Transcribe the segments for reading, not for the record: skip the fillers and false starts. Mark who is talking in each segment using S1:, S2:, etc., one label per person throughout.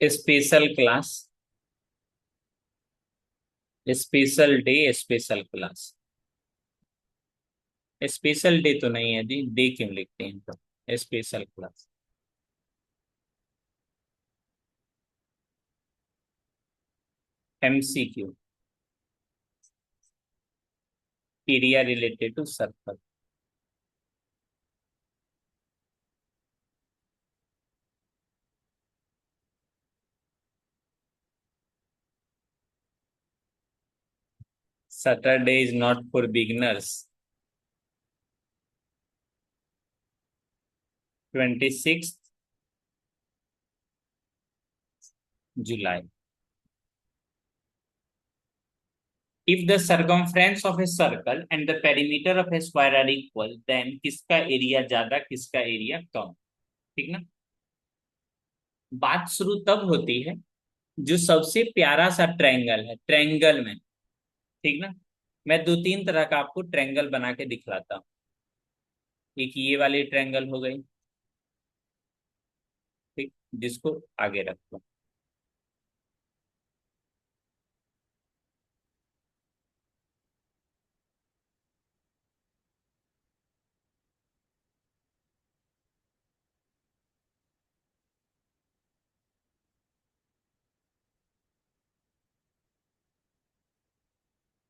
S1: Special class, special day, special class. Special day तो नहीं है जी, डे क्यों लिखते हैं तो, special class. MCQ, area related to circle. Saturday is not for beginners. 26 जुलाई। If the circumference of a circle and the perimeter of a square are equal, then किसका एरिया ज्यादा, किसका एरिया कम। ठीक ना। बात शुरू तब होती है जो सबसे प्यारा सा ट्रायंगल है, ट्रायंगल में। ठीक ना। मैं दो तीन तरह का आपको ट्रायंगल बना के दिखलाता हूँ। एक ये वाली ट्रायंगल हो गई, ठीक, जिसको आगे रखो।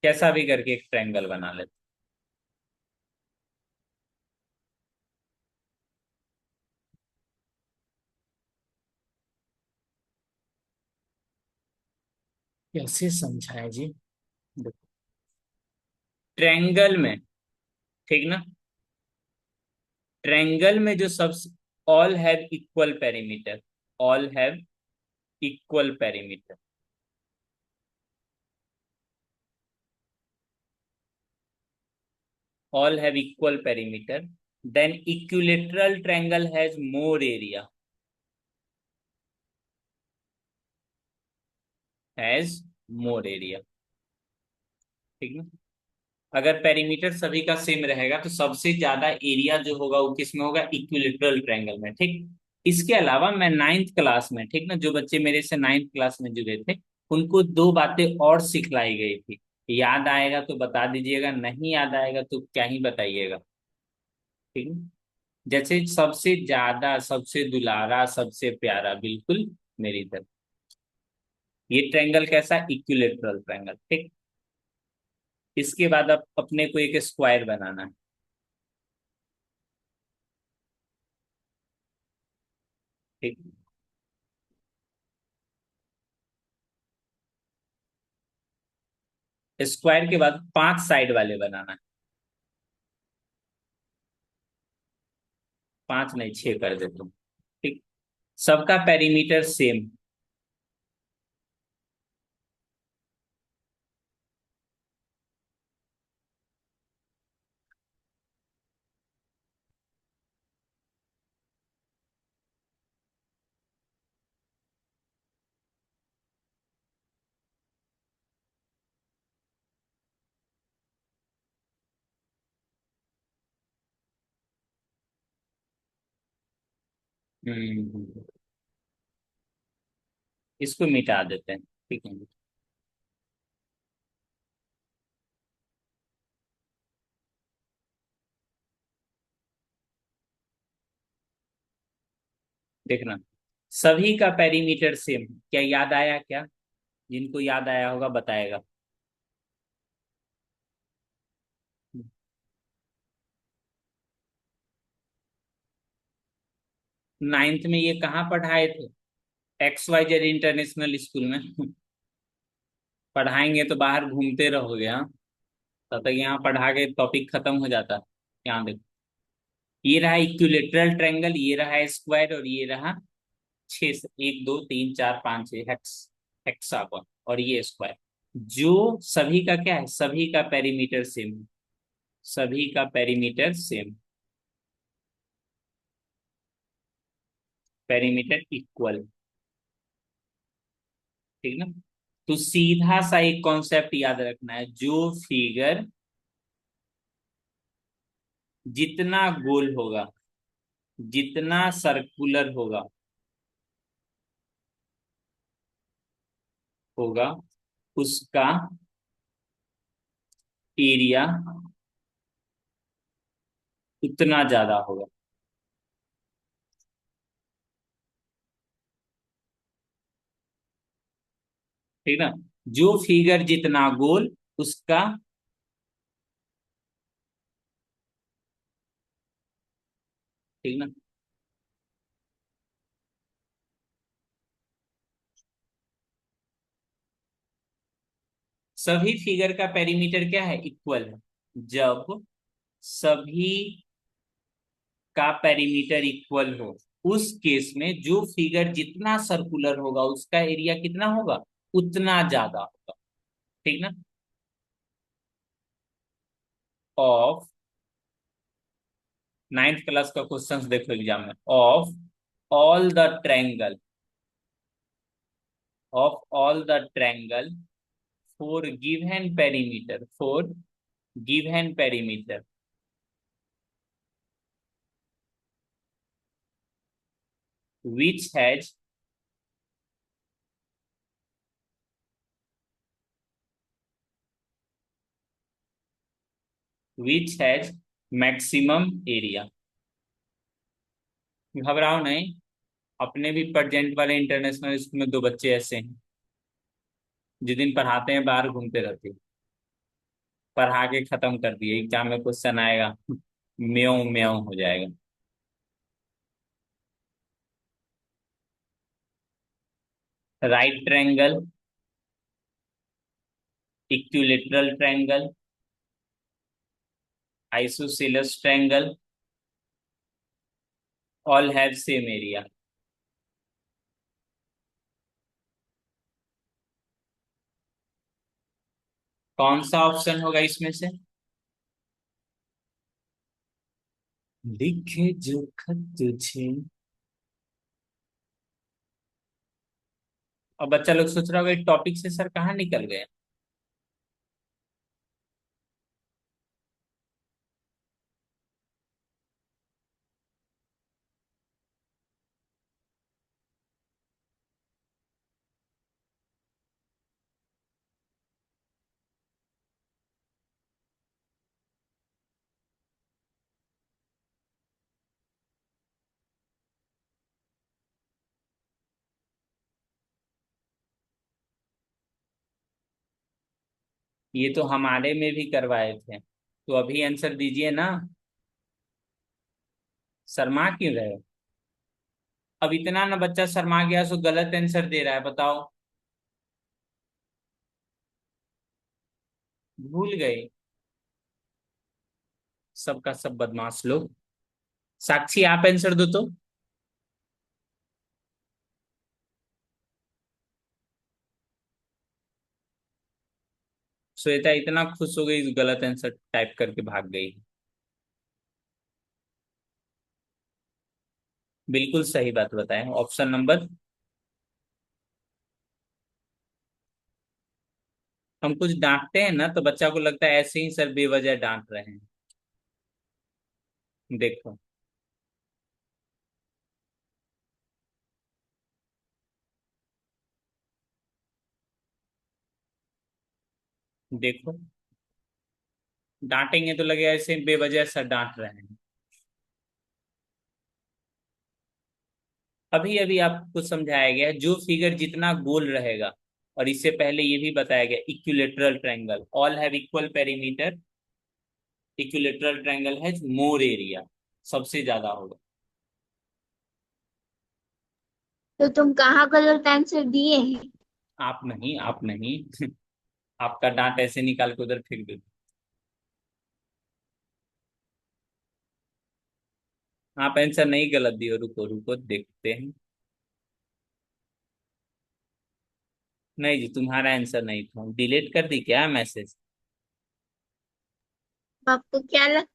S1: कैसा भी करके एक ट्रायंगल बना लेते। कैसे समझाए जी। देखो, ट्रायंगल में, ठीक ना, ट्रायंगल में जो सब, all have equal perimeter, all have equal perimeter, all have equal perimeter, then equilateral triangle has more area, has more area। ठीक ना। अगर पेरीमीटर सभी का सेम रहेगा तो सबसे ज्यादा एरिया जो होगा वो किस में होगा, इक्विलेटरल ट्रायंगल में। ठीक। इसके अलावा मैं नाइन्थ क्लास में, ठीक ना, जो बच्चे मेरे से नाइन्थ क्लास में जुड़े थे, उनको दो बातें और सिखलाई गई थी। याद आएगा तो बता दीजिएगा, नहीं याद आएगा तो क्या ही बताइएगा। ठीक है। जैसे सबसे ज्यादा, सबसे दुलारा, सबसे प्यारा, बिल्कुल मेरी तरफ। ये ट्रायंगल कैसा, इक्विलेटरल ट्रायंगल। ठीक। इसके बाद अब अपने को एक स्क्वायर बनाना है। ठीक। स्क्वायर के बाद 5 साइड वाले बनाना है। 5 नहीं, 6 कर देता हूँ। ठीक। सबका पेरीमीटर सेम। हम्म। इसको मिटा देते हैं। ठीक है। देखना, सभी का पेरीमीटर सेम। क्या याद आया क्या? जिनको याद आया होगा बताएगा। नाइन्थ में ये कहाँ पढ़ाए थे? XYZ इंटरनेशनल स्कूल में। पढ़ाएंगे तो बाहर घूमते रहोगे, हाँ। तब तक यहाँ पढ़ा के टॉपिक खत्म हो जाता। यहाँ देखो, ये रहा इक्विलेटरल ट्रायंगल, ये रहा स्क्वायर, और ये रहा छह, 1 2 3 4 5 6 हेक्स, हेक्सागोन, और ये स्क्वायर। जो सभी का क्या है, सभी का पेरीमीटर सेम है, सभी का पेरीमीटर सेम, पेरीमीटर इक्वल। ठीक ना। तो सीधा सा एक कॉन्सेप्ट याद रखना है, जो फिगर जितना गोल होगा, जितना सर्कुलर होगा, होगा उसका एरिया उतना ज्यादा होगा। ठीक ना। जो फिगर जितना गोल उसका, ठीक ना। सभी फिगर का पेरीमीटर क्या है, इक्वल है। जब सभी का पेरीमीटर इक्वल हो, उस केस में जो फिगर जितना सर्कुलर होगा उसका एरिया कितना होगा, उतना ज्यादा होगा। ठीक ना। ऑफ, नाइन्थ क्लास का क्वेश्चन देखो एग्जाम में, of all the triangle, of all the triangle for given perimeter, for given perimeter which has, which has maximum area। घबराओ नहीं, अपने भी प्रेजेंट वाले इंटरनेशनल स्कूल में दो बच्चे ऐसे हैं, जिस दिन पढ़ाते हैं बाहर घूमते रहते हैं। पढ़ा के खत्म कर दिए, एग्जाम में क्वेश्चन आएगा म्यों म्यों हो जाएगा। Right triangle, equilateral triangle, isosceles triangle, all have same area. कौन सा ऑप्शन होगा इसमें से। लिखे जो खत तुझे। और बच्चा लोग सोच रहा होगा टॉपिक से सर कहाँ निकल गए। ये तो हमारे में भी करवाए थे, तो अभी आंसर दीजिए ना। शर्मा क्यों रहे हो। अब इतना ना बच्चा शर्मा गया सो गलत आंसर दे रहा है, बताओ। भूल गए। सबका सब बदमाश लोग। साक्षी आप आंसर दो तो। श्वेता इतना खुश हो गई, गलत आंसर टाइप करके भाग गई। बिल्कुल सही बात बताएं, ऑप्शन नंबर। हम कुछ डांटते हैं ना तो बच्चा को लगता है ऐसे ही सर बेवजह डांट रहे हैं। देखो, देखो, डांटेंगे तो लगे ऐसे बेवजह सर डांट रहे हैं। अभी अभी आपको समझाया गया है, जो फिगर जितना गोल रहेगा। और इससे पहले ये भी बताया गया equilateral triangle all have equal perimeter, equilateral triangle has more area, सबसे ज्यादा होगा।
S2: तो तुम कहाँ गलत आंसर दिए हैं?
S1: आप नहीं, आप नहीं। आपका डांट ऐसे निकाल के उधर फेंक दे। आप आंसर नहीं गलत दिए, रुको रुको देखते हैं। नहीं जी, तुम्हारा आंसर नहीं था, डिलीट कर दी क्या मैसेज।
S2: आपको क्या लग?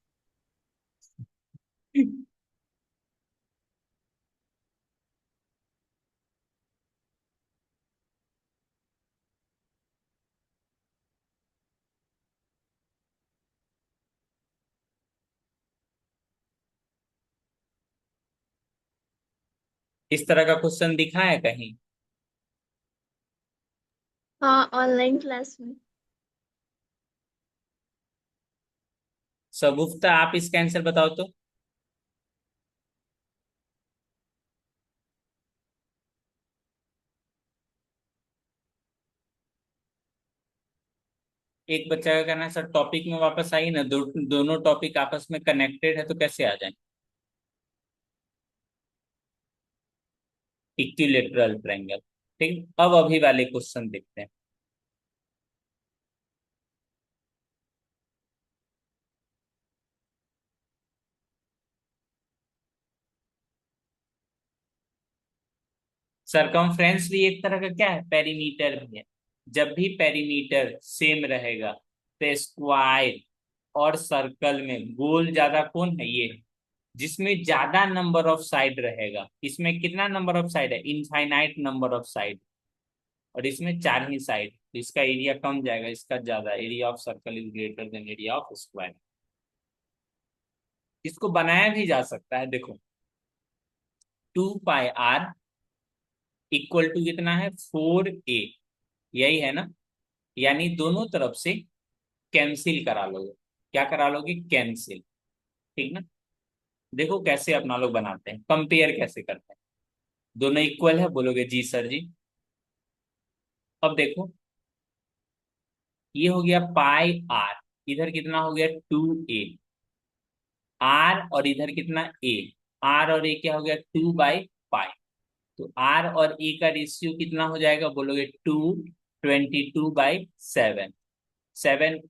S1: इस तरह का क्वेश्चन दिखा है कहीं।
S2: हाँ, ऑनलाइन क्लास में।
S1: शगुफ्ता, आप इसका आंसर बताओ तो। एक बच्चा का कहना है सर टॉपिक में वापस आई ना, दोनों टॉपिक आपस में कनेक्टेड है तो कैसे आ जाए। Equilateral triangle. ठीक, अब अभी वाले क्वेश्चन देखते हैं। सरकमफ्रेंस भी एक तरह का क्या है, पेरीमीटर भी है। जब भी पेरीमीटर सेम रहेगा तो स्क्वायर और सर्कल में गोल ज्यादा कौन है, ये है। जिसमें ज्यादा नंबर ऑफ साइड रहेगा, इसमें कितना नंबर ऑफ साइड है, इनफाइनाइट नंबर ऑफ साइड, और इसमें चार ही साइड, तो इसका एरिया कम जाएगा, इसका ज्यादा। Area of circle is greater than area of square. इसको बनाया भी जा सकता है, देखो 2 पाई r इक्वल टू कितना है, 4a, यही है ना। यानी दोनों तरफ से कैंसिल करा लोगे। क्या करा लोगे, कैंसिल। ठीक ना। देखो कैसे अपना लोग बनाते हैं, कंपेयर कैसे करते हैं। दोनों इक्वल है, बोलोगे जी सर जी। अब देखो, ये हो गया पाई आर, इधर कितना हो गया 2a, आर और इधर कितना ए, आर और ए क्या हो गया 2 बाई पाई। तो आर और ए का रेशियो कितना हो जाएगा, बोलोगे 22/7। 7,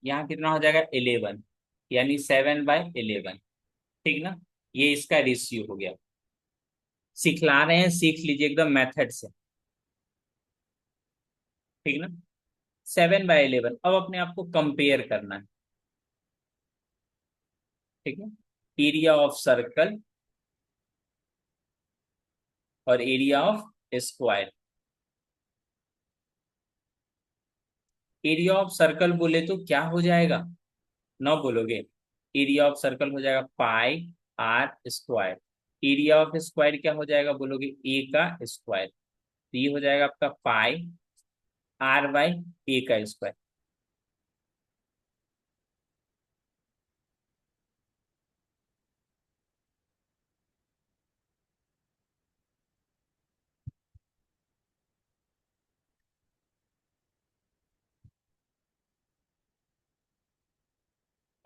S1: यहाँ कितना हो जाएगा 11, यानी 7/11। ठीक ना। ये इसका रेशियो हो गया। सिखला रहे हैं, सीख लीजिए एकदम मेथड से। ठीक ना। 7/11, अब अपने आप को कंपेयर करना है। ठीक है। एरिया ऑफ सर्कल और area of square. Area of circle बोले तो क्या हो जाएगा, नौ बोलोगे। एरिया ऑफ सर्कल हो जाएगा pi r square. Area of square क्या हो जाएगा, बोलोगे ए का स्क्वायर। तो ये हो जाएगा आपका पाई आर बाई ए का स्क्वायर।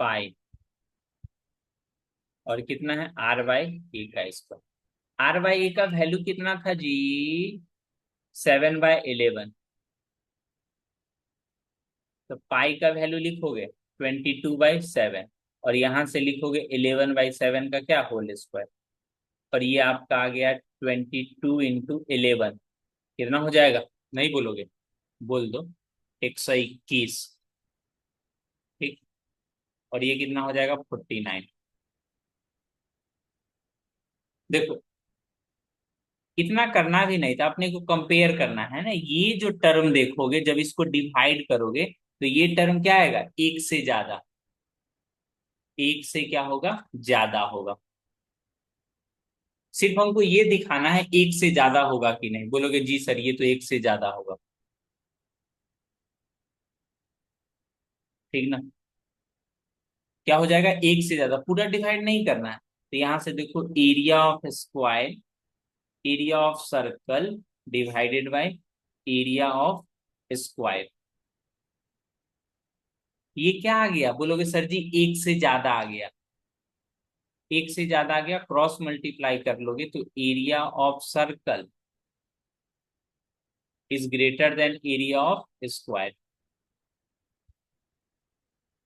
S1: पाई, और कितना है आर बाई ए का स्क्वायर। आर बाई ए का वैल्यू कितना था जी, 7/11। तो पाई का वैल्यू लिखोगे 22/7, और यहां से लिखोगे 11/7 का क्या, होल स्क्वायर। और ये आपका आ गया 22 × 11, कितना हो जाएगा, नहीं बोलोगे, बोल दो, 121। ठीक। और ये कितना हो जाएगा 49। देखो, इतना करना भी नहीं था, अपने को कंपेयर करना है ना। ये जो टर्म देखोगे, जब इसको डिवाइड करोगे तो ये टर्म क्या आएगा, एक से ज्यादा। एक से क्या होगा, ज्यादा होगा। सिर्फ हमको ये दिखाना है एक से ज्यादा होगा कि नहीं, बोलोगे जी सर ये तो एक से ज्यादा होगा। ठीक ना। क्या हो जाएगा, एक से ज्यादा, पूरा डिवाइड नहीं करना है। तो यहां से देखो, area of square, area of circle divided by area of square. ये क्या आ गया, बोलोगे सर जी एक से ज्यादा आ गया। एक से ज्यादा आ गया, क्रॉस मल्टीप्लाई कर लोगे तो area of circle is greater than area of square.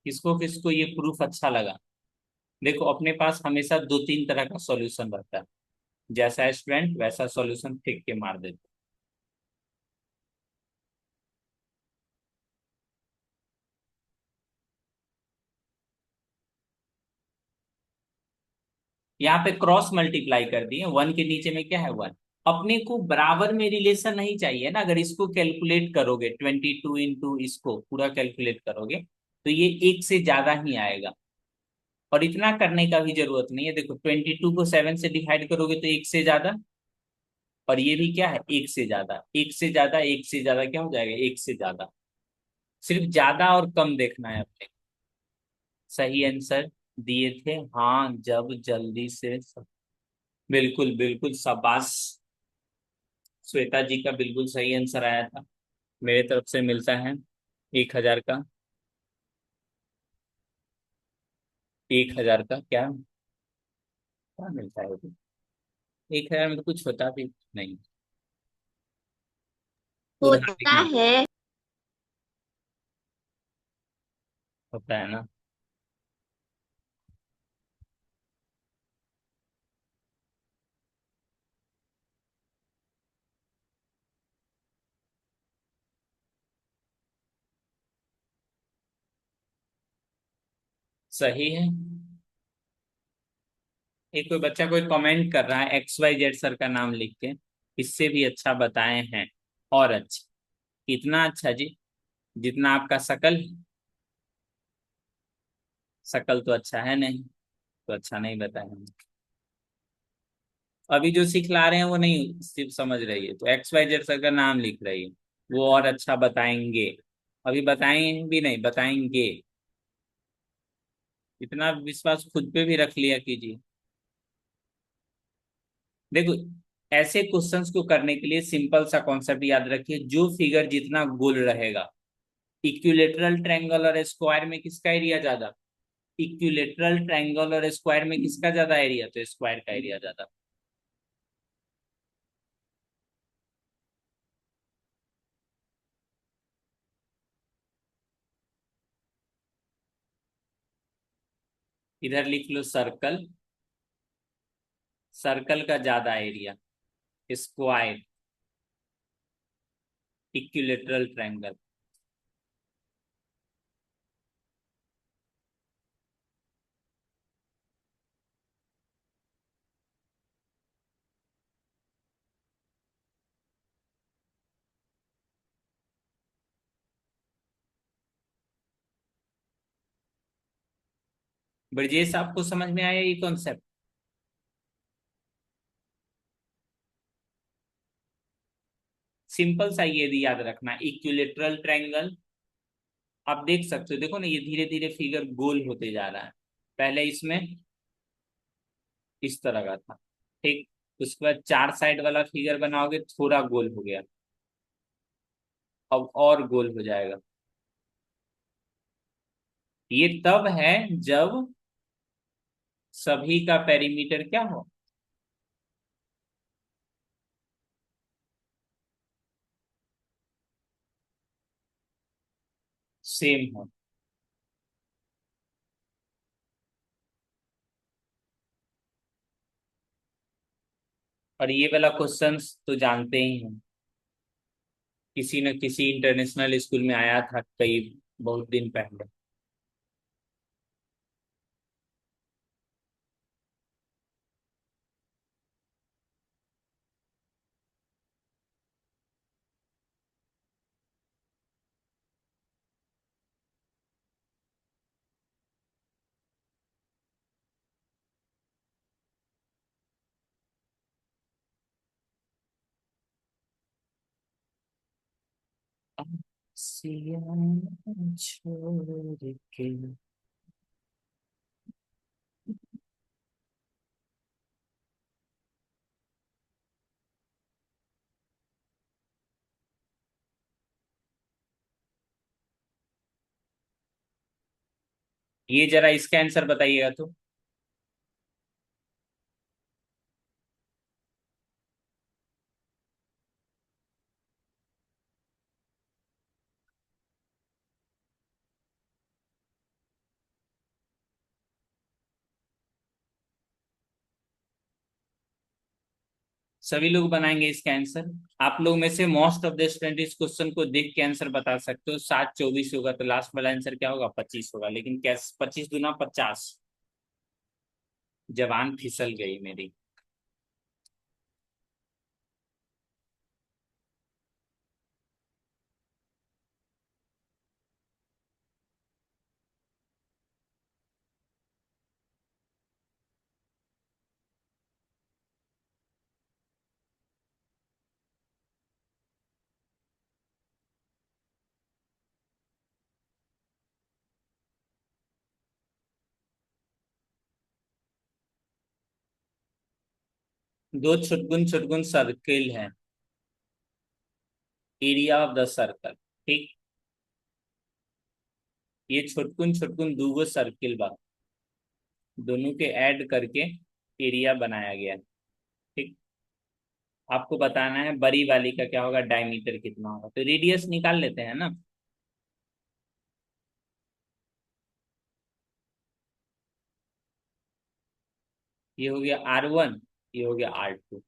S1: किसको किसको ये प्रूफ अच्छा लगा। देखो, अपने पास हमेशा दो तीन तरह का सॉल्यूशन रहता है, जैसा स्टूडेंट वैसा सॉल्यूशन फेंक के मार देते। यहाँ पे क्रॉस मल्टीप्लाई कर दिए, वन के नीचे में क्या है, वन। अपने को बराबर में रिलेशन नहीं चाहिए ना। अगर इसको कैलकुलेट करोगे 22 × इसको पूरा कैलकुलेट करोगे तो ये एक से ज्यादा ही आएगा। और इतना करने का भी जरूरत नहीं है, देखो 22 को 7 से डिवाइड करोगे तो एक से ज्यादा, और ये भी क्या है, एक से ज्यादा, एक से ज्यादा, एक से ज्यादा क्या हो जाएगा, एक से ज्यादा। सिर्फ ज्यादा और कम देखना है अपने। सही आंसर दिए थे, हाँ, जब जल्दी से बिल्कुल बिल्कुल, शाबाश। श्वेता जी का बिल्कुल सही आंसर आया था। मेरे तरफ से मिलता है 1,000 का। 1,000 का क्या क्या मिलता है अभी? 1,000 में तो कुछ होता भी नहीं। उधार
S2: होता
S1: ही
S2: है।
S1: होता है ना। सही है। एक कोई बच्चा कोई कमेंट कर रहा है, XYZ सर का नाम लिख के, इससे भी अच्छा बताए हैं। और अच्छा, इतना अच्छा जी, जितना आपका शकल। शकल तो अच्छा है नहीं, तो अच्छा नहीं बताए हम। अभी जो सिखला रहे हैं वो नहीं सिर्फ समझ रही है, तो XYZ सर का नाम लिख रही है, वो और अच्छा बताएंगे। अभी बताएंगे भी नहीं, बताएंगे। इतना विश्वास खुद पे भी रख लिया कीजिए। देखो, ऐसे क्वेश्चंस को करने के लिए सिंपल सा कॉन्सेप्ट याद रखिए, जो फिगर जितना गोल रहेगा, इक्विलेटरल ट्रायंगल और स्क्वायर में किसका एरिया ज्यादा, इक्विलेटरल ट्रायंगल और स्क्वायर में किसका ज्यादा एरिया, तो स्क्वायर का एरिया ज्यादा। इधर लिख लो सर्कल, सर्कल का ज्यादा area, square, equilateral triangle. Brajesh, आपको समझ में आया ये कॉन्सेप्ट? सिंपल सा ये भी याद रखना, इक्विलेटरल ट्रायंगल। आप देख सकते हो, देखो ना, ये धीरे धीरे फिगर गोल होते जा रहा है। पहले इसमें इस तरह का था, ठीक। उसके बाद चार साइड वाला फिगर बनाओगे, थोड़ा गोल हो गया, अब और गोल हो जाएगा। ये तब है जब सभी का पेरीमीटर क्या हो, सेम हो। और ये वाला क्वेश्चंस तो जानते ही हैं, किसी न किसी इंटरनेशनल स्कूल में आया था कई, बहुत दिन पहले। सिया छोड़ के। ये जरा इसका आंसर बताइएगा तो। सभी लोग बनाएंगे इसका आंसर। आप लोग में से मोस्ट ऑफ द स्टूडेंट इस क्वेश्चन को देख के आंसर बता सकते हो। 7 24 होगा तो लास्ट वाला आंसर क्या होगा, 25 होगा। लेकिन कैसे, 25 दूना 50। जबान फिसल गई मेरी। दो छुटकुन छुटकुन सर्किल है, एरिया ऑफ द सर्कल। ठीक, ये छुटकुन छुटकुन दूगो सर्किल बा, दोनों के ऐड करके एरिया बनाया गया। ठीक, आपको बताना है बड़ी वाली का क्या होगा, डायमीटर कितना होगा, तो रेडियस निकाल लेते हैं ना। ये हो गया R1, ये हो गया R2।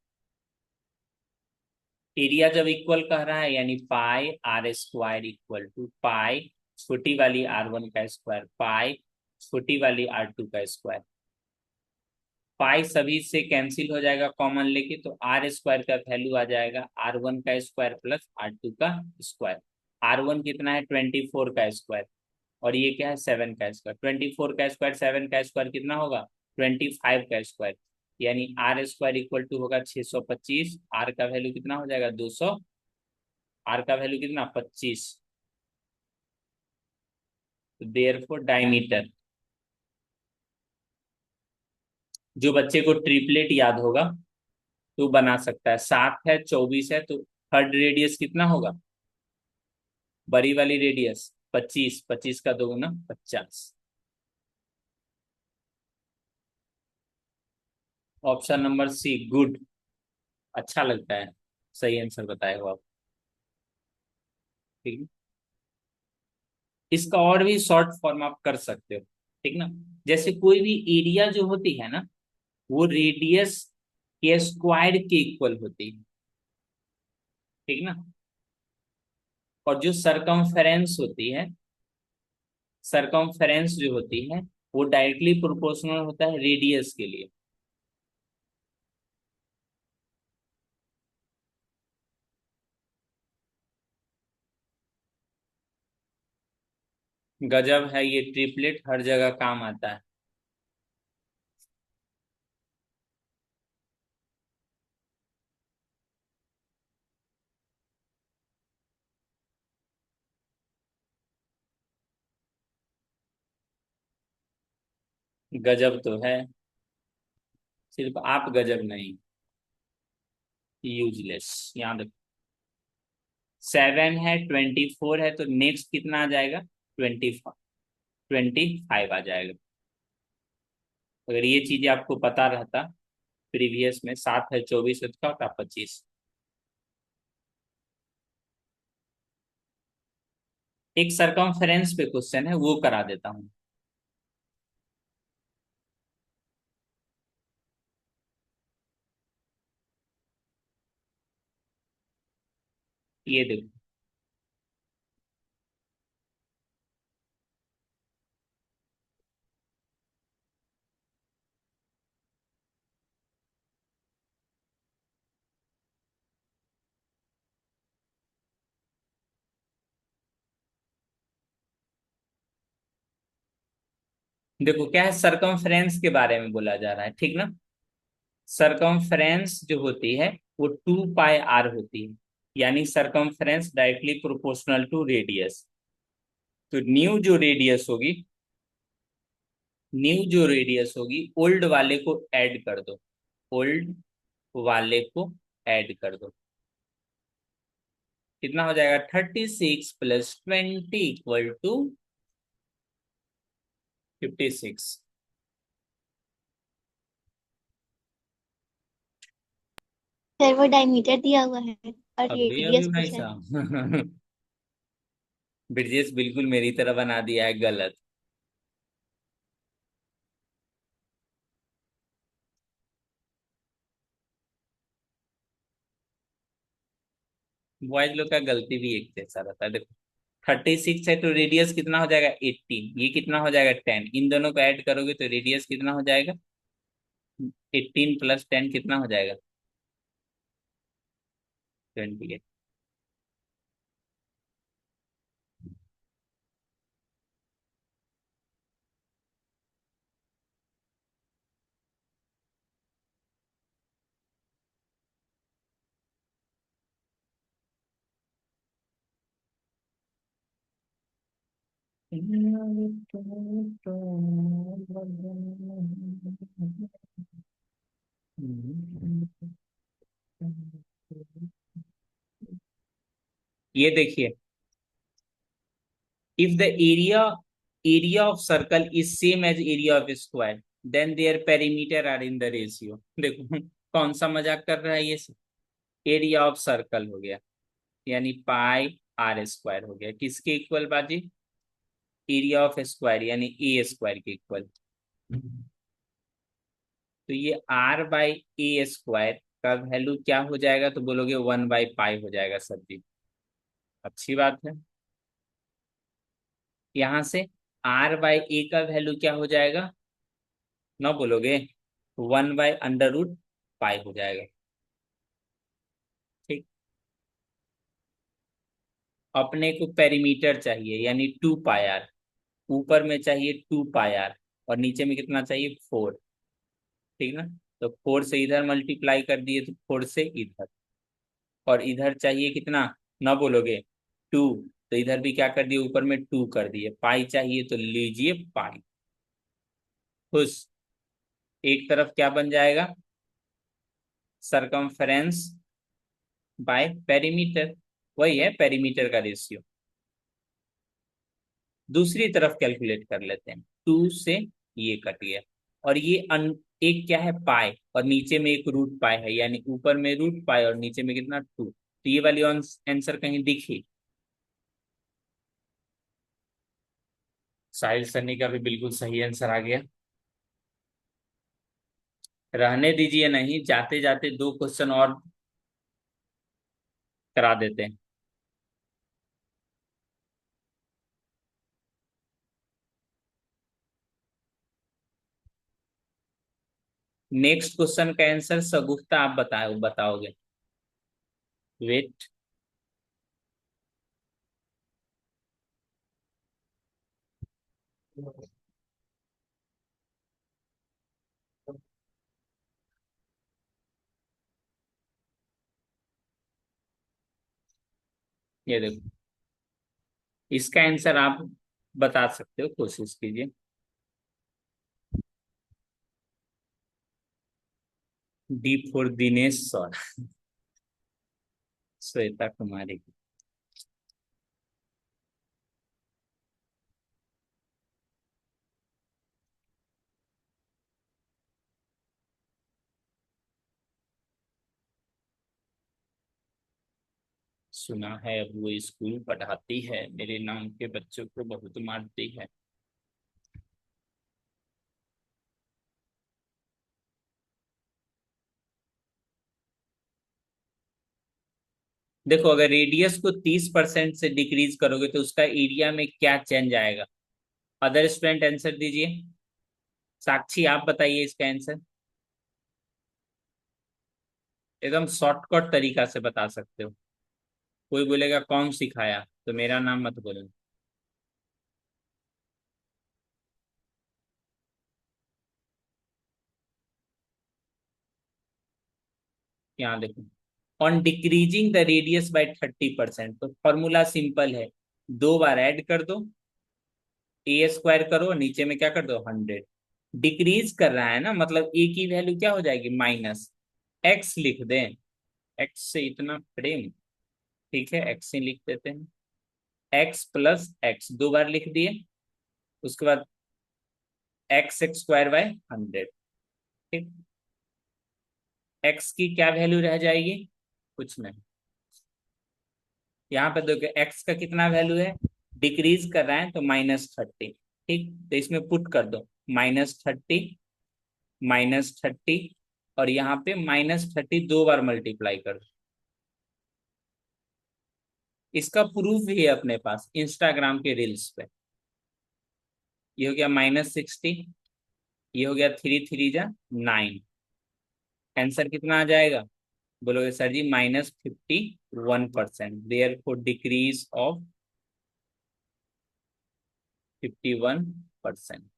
S1: एरिया जब इक्वल कह रहा है यानी पाई आर स्क्वायर इक्वल टू पाई छोटी वाली R1 का स्क्वायर पाई छोटी वाली R2 का स्क्वायर। पाई सभी से कैंसिल हो जाएगा कॉमन लेके, तो आर स्क्वायर का वैल्यू आ जाएगा R1 का स्क्वायर प्लस R2 का स्क्वायर। R1 कितना है 24 का स्क्वायर, और ये क्या है 7 का स्क्वायर। 24 का स्क्वायर 7 का स्क्वायर कितना होगा 25 का स्क्वायर, यानी आर स्क्वायर इक्वल टू होगा 625। आर का वैल्यू कितना हो जाएगा 200, आर का वैल्यू कितना 25। तो देयरफॉर डायमीटर, जो बच्चे को ट्रिपलेट याद होगा तो बना सकता है। 7 है 24 है, तो थर्ड रेडियस कितना होगा, बड़ी वाली रेडियस 25, 25 का दोगुना 50। ऑप्शन नंबर सी गुड, अच्छा लगता है, सही आंसर बताए हो आप। ठीक है, इसका और भी शॉर्ट फॉर्म आप कर सकते हो। ठीक ना, जैसे कोई भी एरिया जो होती है ना, वो रेडियस के स्क्वायर के इक्वल होती है। ठीक ना, और जो सरकमफेरेंस होती है, सरकमफेरेंस जो होती है वो डायरेक्टली प्रोपोर्शनल होता है रेडियस के लिए। गजब है, ये ट्रिपलेट हर जगह काम आता है। गजब तो है, सिर्फ आप गजब नहीं, यूजलेस। यहाँ देखो 7 है 24 है, तो नेक्स्ट कितना आ जाएगा 25 आ जाएगा। अगर ये चीजें आपको पता रहता प्रीवियस में, 7 है 24 है तो क्या होता 25। एक सरकमफेरेंस पे क्वेश्चन है, वो करा देता हूँ। ये देखो, देखो क्या है, सरकमफ्रेंस के बारे में बोला जा रहा है। ठीक ना, सरकमफ्रेंस जो होती है वो 2 पाई r होती है, यानी circumference directly proportional to radius. तो न्यू जो रेडियस होगी ओल्ड वाले को ऐड कर दो, ओल्ड वाले को ऐड कर दो। कितना हो जाएगा 36 प्लस 20 इक्वल टू 56।
S2: सर वो डायमीटर दिया हुआ है और
S1: अभी अभी
S2: रेडियस
S1: भाई
S2: पूछा है।
S1: साहब ब्रिजेश बिल्कुल मेरी तरह बना दिया है गलत। बॉयज लोग का गलती भी एक जैसा रहता है। देखो 36 है तो रेडियस कितना हो जाएगा 18, ये कितना हो जाएगा 10, इन दोनों को ऐड करोगे तो रेडियस कितना हो जाएगा 18 प्लस 10 कितना हो जाएगा 28। ये देखिए, if the area of circle is same as area of square, then their perimeter are in the ratio. देखो कौन सा मजाक कर रहा है ये। एरिया ऑफ सर्कल हो गया, यानी पाई आर स्क्वायर हो गया, किसके इक्वल बाजी? एरिया ऑफ स्क्वायर यानी ए स्क्वायर के इक्वल। तो ये आर बाई ए स्क्वायर का वैल्यू क्या हो जाएगा? तो बोलोगे 1/पाई हो जाएगा सर जी। अच्छी बात है। यहां से आर बाई ए का वैल्यू क्या हो जाएगा? ना बोलोगे? 1/√पाई हो जाएगा। ठीक। अपने को पेरीमीटर चाहिए यानी 2 पाई आर। ऊपर में चाहिए 2 पाई आर और नीचे में कितना चाहिए? 4। ठीक ना? तो 4 से इधर मल्टीप्लाई कर दिए तो 4 से इधर, और इधर चाहिए कितना? ना बोलोगे? 2। तो इधर भी क्या कर दिए? ऊपर में 2 कर दिए। पाई चाहिए तो लीजिए पाई। खुश? एक तरफ क्या बन जाएगा? सरकमफेरेंस बाय पेरीमीटर, वही है पेरीमीटर का रेशियो। दूसरी तरफ कैलकुलेट कर लेते हैं। 2 से ये कट गया, और ये एक क्या है? पाई, और नीचे में एक रूट पाई है, यानी ऊपर में रूट पाई और नीचे में कितना? 2। तो ये वाली आंसर कहीं दिखी? साहिल सन्नी का भी बिल्कुल सही आंसर आ गया। रहने दीजिए, नहीं जाते जाते 2 क्वेश्चन और करा देते हैं। नेक्स्ट क्वेश्चन का आंसर सगुफ्ता आप बताओगे। वेट। ये देखो, इसका आंसर आप बता सकते हो, कोशिश कीजिए। D for Dinesh sir, Shweta Kumari. सुना है अब वो स्कूल पढ़ाती है, मेरे नाम के बच्चों को बहुत मारती है। देखो, अगर रेडियस को 30% से डिक्रीज करोगे तो उसका एरिया में क्या चेंज आएगा? अदर स्टूडेंट आंसर दीजिए। साक्षी आप बताइए इसका आंसर। एकदम शॉर्टकट तरीका से बता सकते हो। कोई बोलेगा कौन सिखाया, तो मेरा नाम मत बोलना। यहाँ देखो, on decreasing the radius by 30%, तो फॉर्मूला सिंपल है। 2 बार ऐड कर दो, ए स्क्वायर करो, नीचे में क्या कर दो? 100। डिक्रीज कर रहा है ना, मतलब ए की वैल्यू क्या हो जाएगी? माइनस एक्स लिख दें। एक्स से इतना प्रेम? ठीक है, एक्स ही लिख देते हैं। एक्स प्लस एक्स 2 बार लिख दिए। उसके बाद x² बाय 100। ठीक। एक्स की क्या वैल्यू रह जाएगी? कुछ नहीं। यहाँ पे देखो एक्स का कितना वैल्यू है? डिक्रीज कर रहा है तो -30। ठीक, तो इसमें पुट कर दो -30, -30, और यहाँ पे -30 2 बार मल्टीप्लाई कर दो। इसका प्रूफ भी है अपने पास इंस्टाग्राम के रील्स पे। ये हो गया -60, ये हो गया 3 3 जा 9। आंसर कितना आ जाएगा? बोलोगे सर जी -51%, देयर फोर डिक्रीज ऑफ 51%।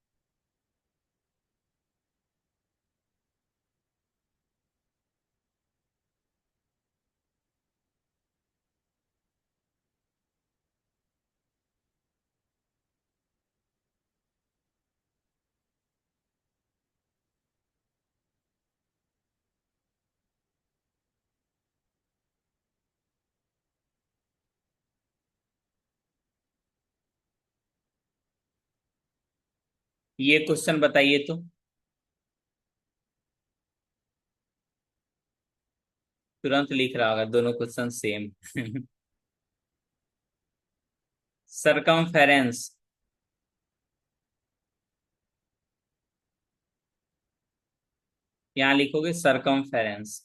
S1: ये क्वेश्चन बताइए तो। तुरंत लिख रहा होगा, दोनों क्वेश्चन सेम। सरकमफेरेंस। यहाँ लिखोगे सरकमफेरेंस।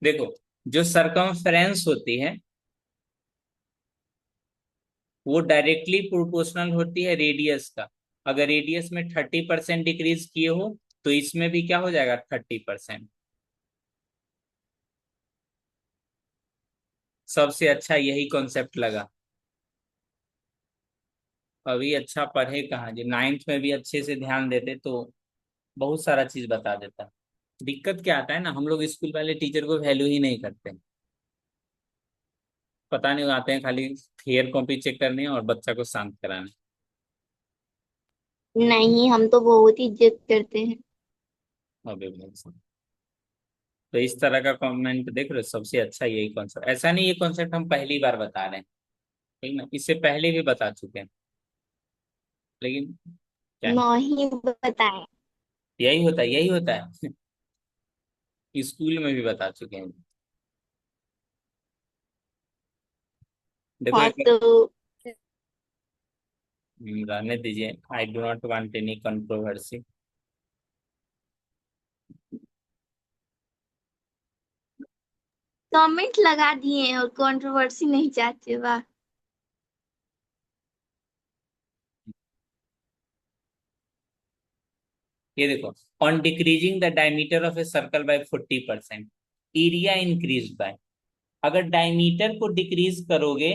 S1: देखो, जो सरकमफेरेंस होती है वो डायरेक्टली प्रोपोर्शनल होती है रेडियस का। अगर रेडियस में 30% डिक्रीज किए हो तो इसमें भी क्या हो जाएगा, 30%। सबसे अच्छा यही कॉन्सेप्ट लगा। अभी अच्छा पढ़े कहाँ, जो नाइन्थ में भी अच्छे से ध्यान देते तो बहुत सारा चीज बता देता। दिक्कत क्या आता है ना, हम लोग स्कूल वाले टीचर को वैल्यू ही नहीं करते। पता नहीं, वो आते हैं खाली फेयर कॉपी चेक करने और बच्चा को शांत कराने।
S2: नहीं, हम तो बहुत इज्जत करते हैं।
S1: अबे भाई साहब। तो इस तरह का कमेंट देख रहे हो, सबसे अच्छा यही कॉन्सेप्ट। ऐसा नहीं ये कॉन्सेप्ट हम पहली बार बता रहे हैं, ठीक ना, इससे पहले भी बता चुके हैं। लेकिन क्या है,
S2: नहीं बताए।
S1: यही होता है, यही होता है। स्कूल में भी बता चुके हैं। देखो
S2: हाँ
S1: एक,
S2: तो
S1: रहने दीजिए, I do not want any controversy.
S2: Comment लगा दिए हैं और कंट्रोवर्सी नहीं चाहते, वाह।
S1: ये देखो, on decreasing the diameter of a circle by 40%, area increase by. अगर डायमीटर को डिक्रीज करोगे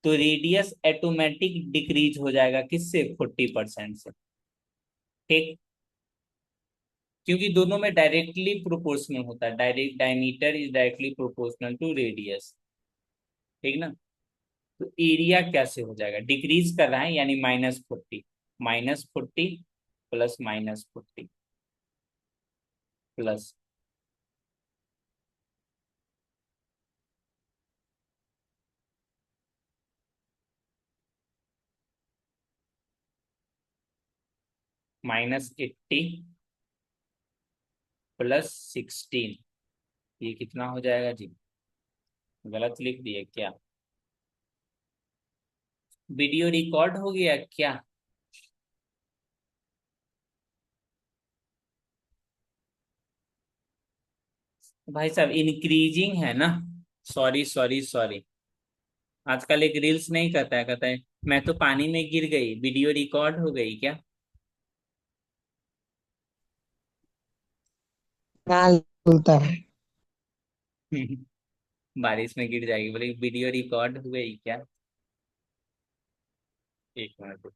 S1: तो रेडियस ऑटोमेटिक डिक्रीज हो जाएगा, किससे, 40% से। ठीक, क्योंकि दोनों में डायरेक्टली प्रोपोर्शनल होता है, direct diameter is directly proportional to radius. ठीक ना। तो एरिया कैसे हो जाएगा, डिक्रीज कर रहा है यानी -40, -40 प्लस -40 प्लस -80 प्लस 16। ये कितना हो जाएगा जी, गलत लिख दिए क्या, वीडियो रिकॉर्ड हो गया क्या। भाई साहब इंक्रीजिंग है ना, सॉरी सॉरी सॉरी। आजकल एक रील्स नहीं करता है, कहता है मैं तो पानी में गिर गई, वीडियो रिकॉर्ड हो गई क्या।
S3: हाँ, बोलता है।
S1: बारिश में गिर जाएगी, बोले वीडियो रिकॉर्ड हो गई क्या। एक मिनट।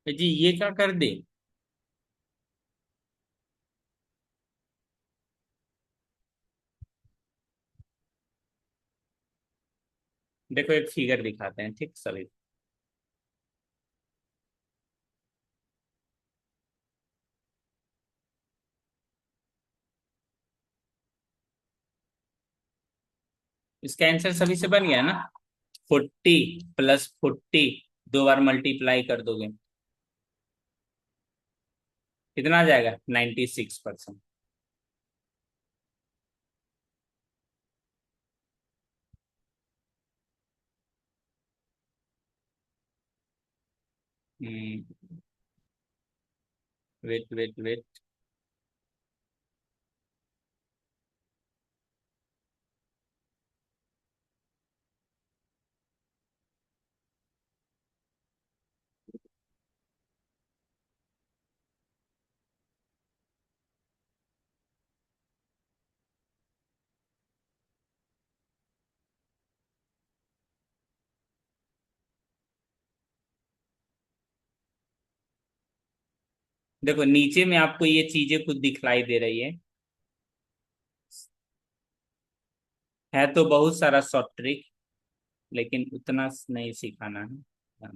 S1: जी ये क्या कर दे। देखो एक फिगर दिखाते हैं, ठीक सभी। इसका आंसर सभी से बन गया ना। 40 + 40, 2 बार मल्टीप्लाई कर दोगे, कितना आ जाएगा, 96%। Wait wait wait. देखो नीचे में आपको ये चीजें कुछ दिखलाई दे रही है तो बहुत सारा शॉर्ट ट्रिक, लेकिन उतना नहीं सिखाना है। हाँ,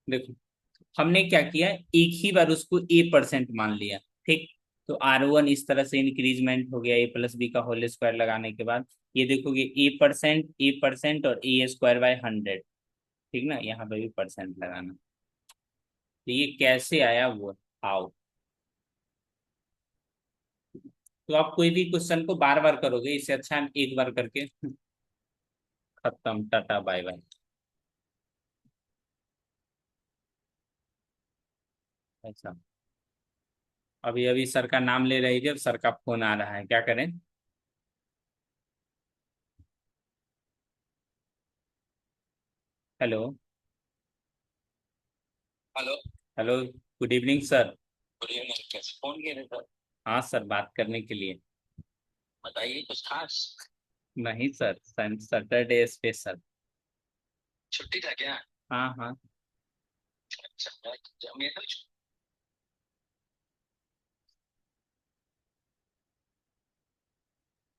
S1: देखो हमने क्या किया, एक ही बार उसको A% मान लिया। ठीक, तो R1 इस तरह से इंक्रीजमेंट हो गया A+B का होल स्क्वायर लगाने के बाद। ये देखोगे A% और A² / 100। ठीक ना, यहाँ पे भी परसेंट लगाना। तो ये कैसे आया वो, हाउ। तो आप कोई भी क्वेश्चन को बार बार करोगे, इससे अच्छा हम एक बार करके खत्म, टाटा बाय बाय। ऐसा, अभी अभी सर का नाम ले रही थी, अब सर का फोन आ रहा है, क्या करें। Hello.
S4: Hello.
S1: Hello, good evening sir.
S4: Good evening. कैसे फोन किए थे सर?
S1: हाँ सर, बात करने के लिए।
S4: बताइए कुछ खास।
S1: नहीं सर, सैटरडे स्पेशल।
S4: छुट्टी था क्या?
S1: हाँ हाँ।
S4: अच्छा, मैं तो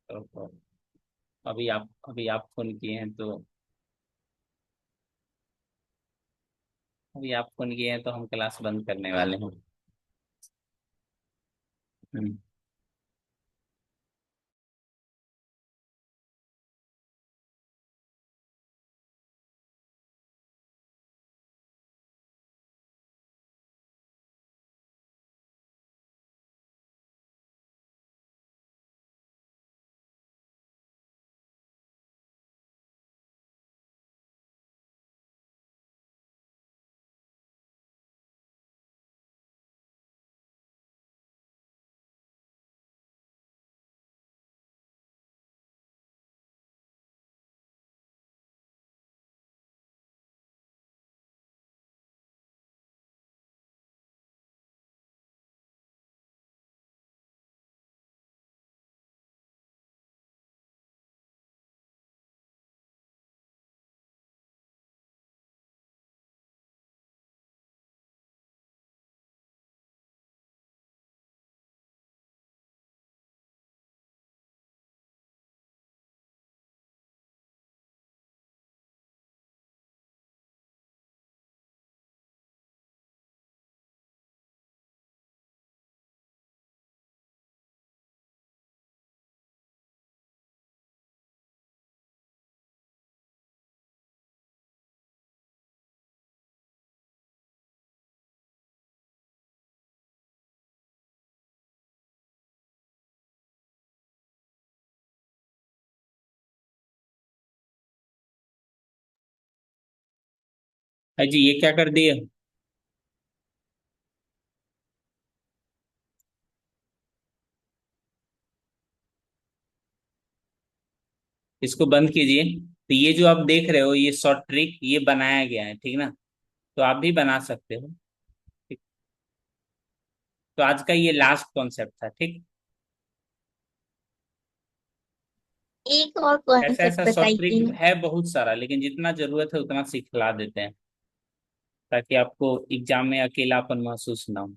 S1: तो अभी आप फोन किए हैं तो अभी आप फोन किए हैं तो हम क्लास बंद करने वाले हैं। हम्म। है जी, ये क्या कर दिए। इसको बंद कीजिए। तो ये जो आप देख रहे हो, ये शॉर्ट ट्रिक ये बनाया गया है, ठीक ना। तो आप भी बना सकते हो। ठीक? तो आज का ये लास्ट कॉन्सेप्ट था, ठीक।
S2: एक और
S1: ऐसा
S2: कॉन्सेप्ट
S1: ऐसा शॉर्ट ट्रिक
S2: बताइए।
S1: है बहुत सारा, लेकिन जितना जरूरत है उतना सिखला देते हैं, ताकि आपको एग्जाम में अकेलापन महसूस ना हो।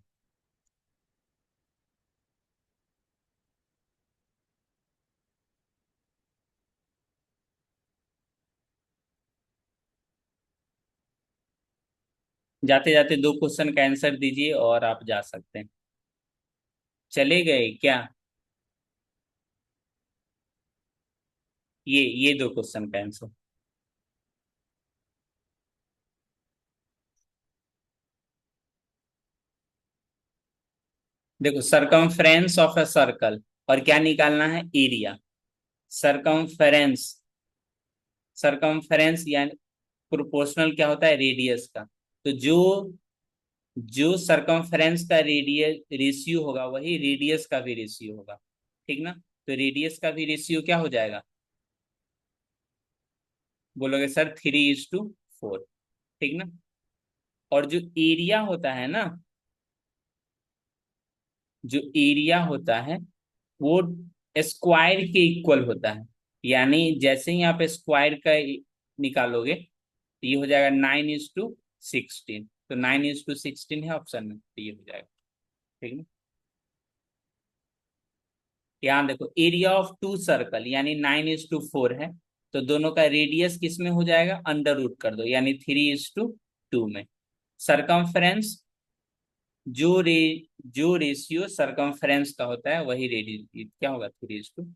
S1: जाते जाते दो क्वेश्चन का आंसर दीजिए और आप जा सकते हैं। चले गए क्या। ये दो क्वेश्चन का आंसर। देखो, सरकमफ्रेंस ऑफ अ सर्कल, और क्या निकालना है, एरिया। सरकमफ्रेंस, सरकमफ्रेंस यानी प्रोपोर्शनल क्या होता है, रेडियस का। तो जो जो सरकमफ्रेंस का रेडियस रेशियो होगा, वही रेडियस का भी रेशियो होगा। ठीक ना। तो रेडियस का भी रेशियो क्या हो जाएगा, बोलोगे सर 3:4। ठीक ना। और जो एरिया होता है ना, जो एरिया होता है वो स्क्वायर के इक्वल होता है। यानी जैसे ही आप स्क्वायर का निकालोगे तो ये हो जाएगा 9:16। तो 9:16 है ऑप्शन में, तो ये हो जाएगा। ठीक है ना। यहाँ देखो एरिया ऑफ टू सर्कल यानी 9:4 है, तो दोनों का रेडियस किस में हो जाएगा, अंडर रूट कर दो यानी 3:2 में। सरकमफ्रेंस जो रे जो रेशियो सरकमफ्रेंस का होता है वही रेडियस क्या होगा, 3:2।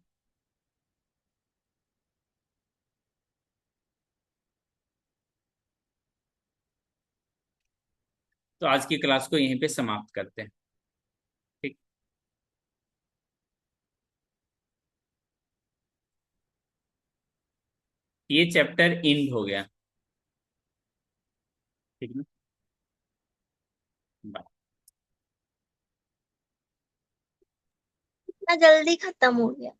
S1: तो आज की क्लास को यहीं पे समाप्त करते हैं। ठीक। ये चैप्टर एंड हो गया। ठीक है। बाय।
S2: इतना जल्दी खत्म हो गया।